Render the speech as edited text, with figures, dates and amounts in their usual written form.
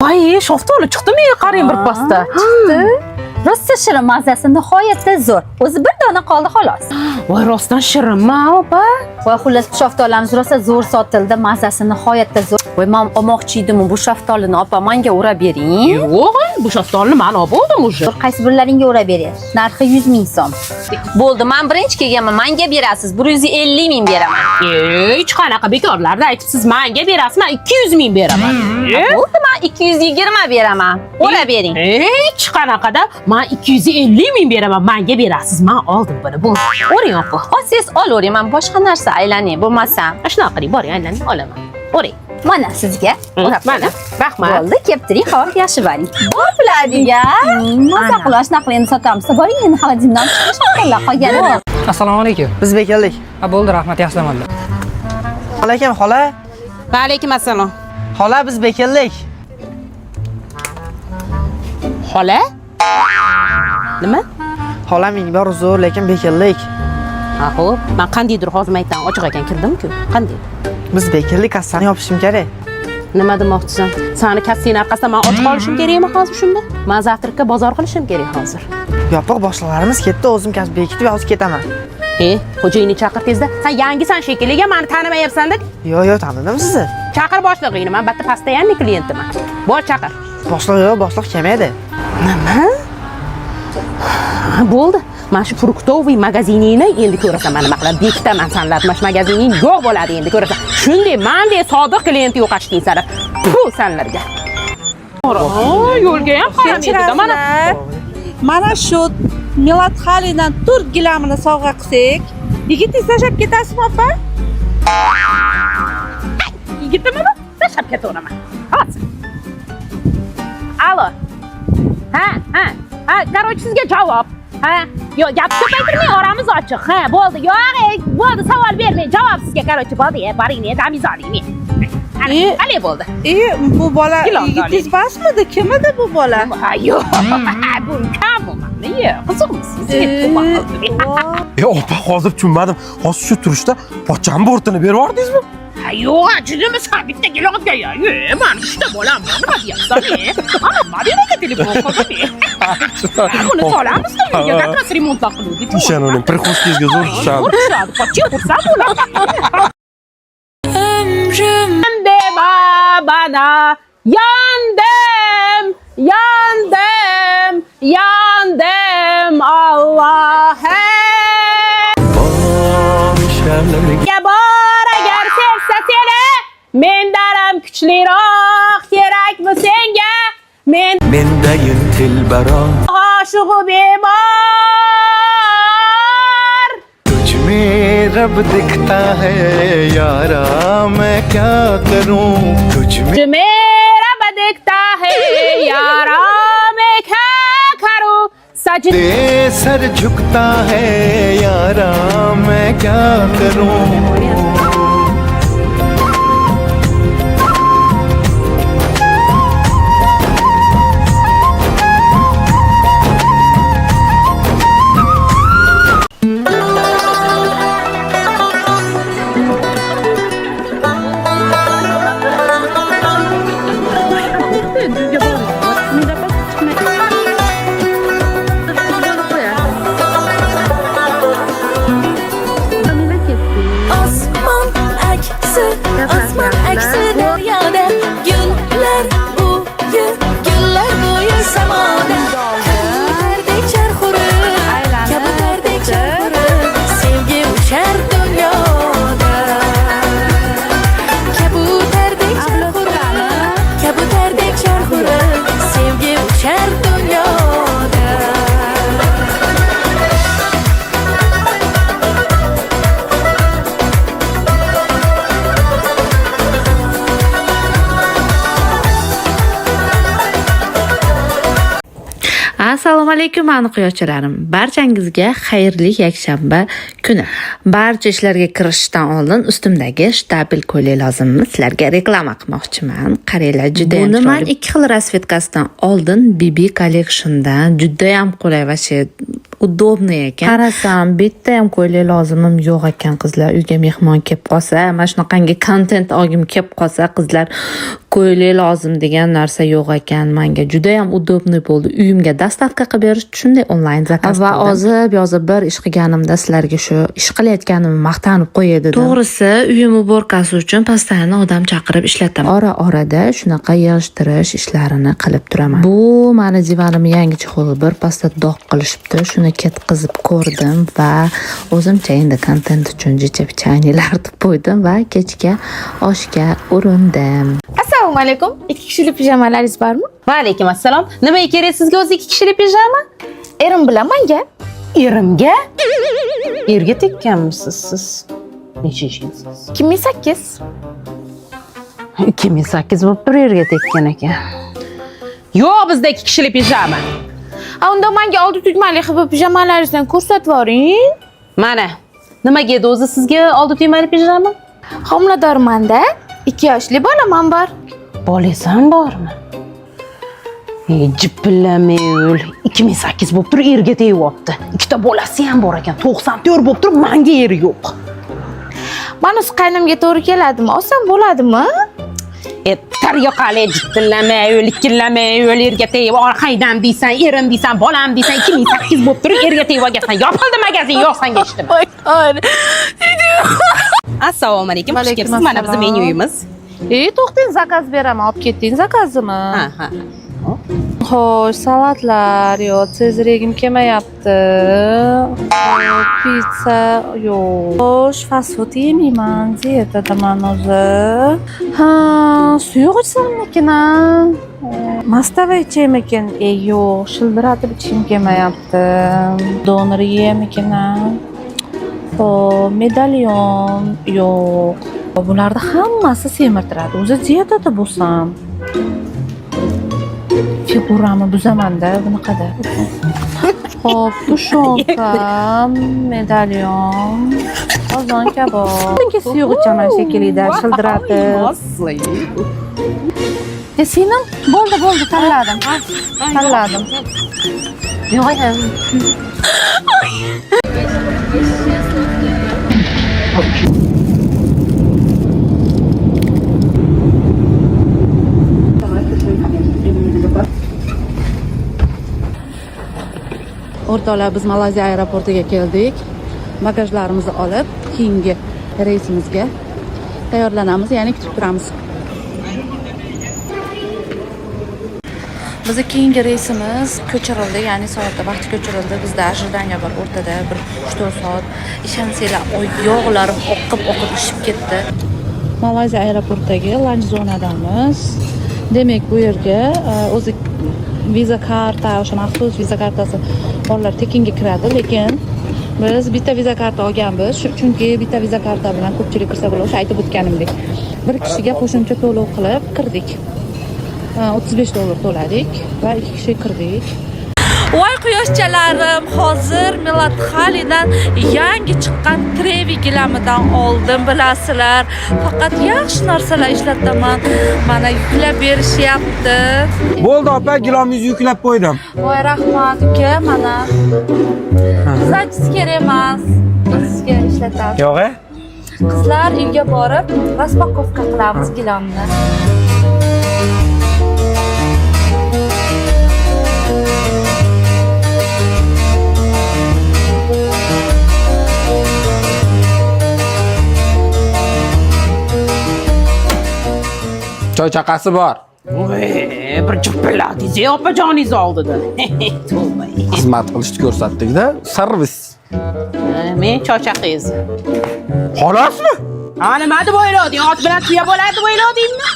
Voy, shaftoli chiqdimi? Qarang bir pasta. Chiqdi. Rosa shirin, mazasi nihoyatda zo'r. O'zi bir dona qoldi xolos. Voy, rostdan shirinmi, opa? Voy, xullas shaftolimiz rosa zo'r sotildi, mazasi nihoyatda zo'r. Voy, men olmoqchi edim bu shaftolini, opa, menga o'rab bering. Yo'q, bu shaftolini men olib oldim уже. Qaysi birlaringga o'rab beray? Narxi 100 ming so'm. Bo'ldi, men birinchi kelganman, menga berasiz. 150 ming beraman. Hech qanaqa bekorlarda aytibsiz, menga berasiz, men 200 ming beraman. Bo'ldi, men 220 beraman. O'rab bering. Hech qanaqada men 250 ming beraman, menga berasiz. Men oldim buni. Bu o'ring opa. Siz olavering, men boshqa narsa aylanay, bo'lmasa. Shunaqa qiling, boring, aylanib olaman. O'ring. Mana sizga. Mana, rahmat. Bo'ldi, kelib turing, xo'p, yaxshi boring. Bor puladiga. Maza qilish naqlini sotamiz. Boring, endi xolodimdan chiqish qilib qolgani. Assalomu alaykum. Biz bekeldik. Ha, bo'ldi, rahmat, yaxshilamanlar. Alaykum xola. Va alaykum assalom. Xola biz bekeldik. Xola? Nima? Xola ming bor uzr, lekin bekeldik. Ha, xo'p. Men qandaydir hozir aytdan ochiq ekan kirdim-ku. Qanday? Biz bekeldik, kassani yopishim kerak. Nima demoqchisan? Sani kassang orqasida men ochiq olishim kerakmi hozir shunda? Men zavtrga bozor qilishim kerak hozir. Yopiq boshliqlarimiz ketdi, o'zim kasb bekitib hozir ketaman. Xo'jayinni chaqir tezda. Sen yangisan shekilliga, meni tanimayapsan-da. Yo'q, tanidim sizni. Chaqir boshlig'ingni, men bitta постоянный klientiman. Bor chaqir. Boshliq kelmaydi. Nima? Bo'ldi. Mana shu fruktovый magaziningni endi ko'rasan, mana nima qilib bekitaman sanlar. Mana shu magazining yo'q bo'ladi endi ko'rasan. Shunday mendek sodiq klient yo'qashting sari. Bu sanlarga. Yo'lga ham qaramaydi-da mana. Mana shu Milad Xalidan 4 gilamini sovg'a qilsak, yigitingiz tashlab ketasizmi, opa? Yigitimni tashlab ketaveraman. Hozir. Alo. Ha, qarochi sizga javob. Ha, yo'q, gap ko'paytirmang, oramiz ochiq. Ha, bo'ldi. Yo'q, bo'ldi, savol bermang, javob sizga qarochi bo'ldi. Boring, damiz oling. Qanday bo'ldi? Bu bola yigitingiz basmidi? Kim edi bu bola? Yo'q, bu kam bo'lmadi. Yo'q, qiziqmisiz? Opa, hozir tushunmadim. Hozir shu turishda pocham bortini berib yordingizmi? Yo'q, jidimi sen bitta gilamga ya. Men uchta bolam bor, nima deyapsan? Mana menga telefon qildi. Buni solamizmi? Uyga qattiq remontlar qiluvdik. Ishonavering, prixoshkangizga zo'r tushadi. Tushadi, pochcha xursand bo'ladi. Dema bana yandım Allah'a. Ya bor agar sevsa seni, mendan kuchliroq kerakmi senga? Mendayin tilbaro Aşığı bemar. तुझ में रब दिखता है यारा मैं क्या करूं तुझ में मेरा बदकता है यारा मैं क्या करूं सजदे सर झुकता है यारा मैं क्या करूं Osman aksi deryada güller boyu samada kabuterdek çarxurib kabuterdek çarxurib sevgi uçar dunyoda kabuterdek çarxurib sevgi uçar dunyoda Assalomu alaykum aniqyochilarim. Barchangizga xayrli yakshanba kuni. Barcha ishlarga kirishdan oldin ustimdagi shtabel ko'ylak lozimmi? Sizlarga reklama qilmoqchiman. Qaranglar, juda ham chiroyli. Buni men ikki xil rasvetkasidan oldin BB Collection'dan juda ham qulay va udobniy ekan. Qarasam, bitta ham ko'ylak lozimim yo'q ekan qizlar. Uyga mehmon kelib qolsa, mana shunaqangi kontent olgim kelib qolsa, qizlar ko'ylak lozim degan narsa yo'q ekan. Menga juda ham udobniy bo'ldi. Uyimga dostavka qilib berish shunday onlayn zakaz qildim. Va yozib bir ish qilganimda sizlarga shu ish qilayotganimni maqtanib qo'yay dedim. To'g'risi, uyim uborkasi uchun postoyanno odam chaqirib ishlataman. Ora-orada shunaqa yig'ishtirish ishlarini qilib turaman. Bu meni divanimni yangicha qilib bir pasta dog' qilishibdi. Shuni ketkizib ko'rdim va o'zimcha endi kontent uchun jicha-pichanilar deb qo'ydim va kechga oshga urindim. Assalomu alaykum. 2 kishilik pijamalaringiz bormi? Va alaykum assalom. Nimaga kerak sizga o'zi 2 kishilik pijama? Erim bilan menga. Erimga? Erga tekkanmisiz siz? Necha yashinsiz? 2008. 2008 bo'lib tur erga tekkan ekan. Yo'q, bizda 2 kishilik pijama. Unda menga oldi tugmali qilib pijamalaringizdan ko'rsatib yuboring. Mana. Nimaga edi o'zi sizga oldi tugmali pijama? Homiladormanda 2 yoshli bolam bor. Bolasam bormi? Jipillamay o'l. 2008 bo'lib tur erga tegyapti. Ikkita bolasi ham bor ekan. 94 bo'lib tur menga eri yo'q. Mana shu qaynimga to'g'ri keladimi? Olsam bo'ladimi? Taryoqali jittillamay o'l, ikkilamay o'l erga tegib, orqaydan deysan, erim deysan, bolam deysan, 2008 bo'lib tur erga tegib olgansan. Yopildi magazin, yo'q senga ishdim. Assalomu alaykum. Xush kelibsiz. Mana bizning menyuyimiz. To'xtang, zakaz beraman. Olib ketding zakazimni. Ha. Xo'sh, salatlar yo'q, tezregim kelmayapti. Pizza yo'q. Xo'sh, fast food yemayman, diyetadaman o'zi. Ha, suyuq ichsammikin? Mastavay ichaymikin? Yo'q, shildiratib ichishim kelmayapti. Donor yeymikin? Xo'p, medalyon yo'q. Bularni hammasi semirtiradi. O'zi dietada bo'lsam. Figuramni buzaman-da bunaqada. Xo'p, tushonka, medalyon, qozon kabob. Menga suyuq ichaman shekilli-da, shildiratib. Senim bo'ldi, tanladim. Yo'q, O'rtoqlar, biz Malayziya aeroportiga keldik. Bagajlarimizni olib, keyingi reysimizga tayyorlanamiz, ya'ni kutib turamiz. Bizning keyingi reysimiz ko'chirildi, ya'ni soatda vaqti ko'chirildi. Bizda ожидание bor o'rtada, bir 3-4 soat. Ishansanglar, oyoqlarim oqib ishib ketdi. Malayziya aeroportidagi lanch zonadamiz. Demak, bu yerga o'zi viza karta, o'sha maxsus viza kartasi borlar tekinga kiradi, lekin biz bitta viza karta olganmiz, chunki bitta viza karta bilan ko'pchilik kirsa bo'ladi, o'sha aytib o'tganimdek. Bir kishiga qo'shimcha to'lov qilib kirdik. $35 to'ladik va 2 kishi kirdik. Voy quyoshchalarim, hozir Milad Xalidan yangi chiqqan Trevi gilamidan oldim, bilasizlar. Faqat yaxshi narsalar ishlataman. Mana yuklab berishyapti. Bo'ldi opa, gilomingizni yuklab qo'ydim. Voy rahmat uka, mana. Sizlarsiz kerak emas. Sizga ishlatamiz. Yo'q. Qizlar uyga borib, raspakovka qilamiz gilamni. Choy chaqasi bor. Bir jipilladingiz, opajoningiz oldida. Xizmat qilishni ko'rsatdik-da, servis. Men choy chaqingiz. Xolosmi? Nima deb o'ylading? Ot bilan tuya bo'ladi deb o'yladingmi?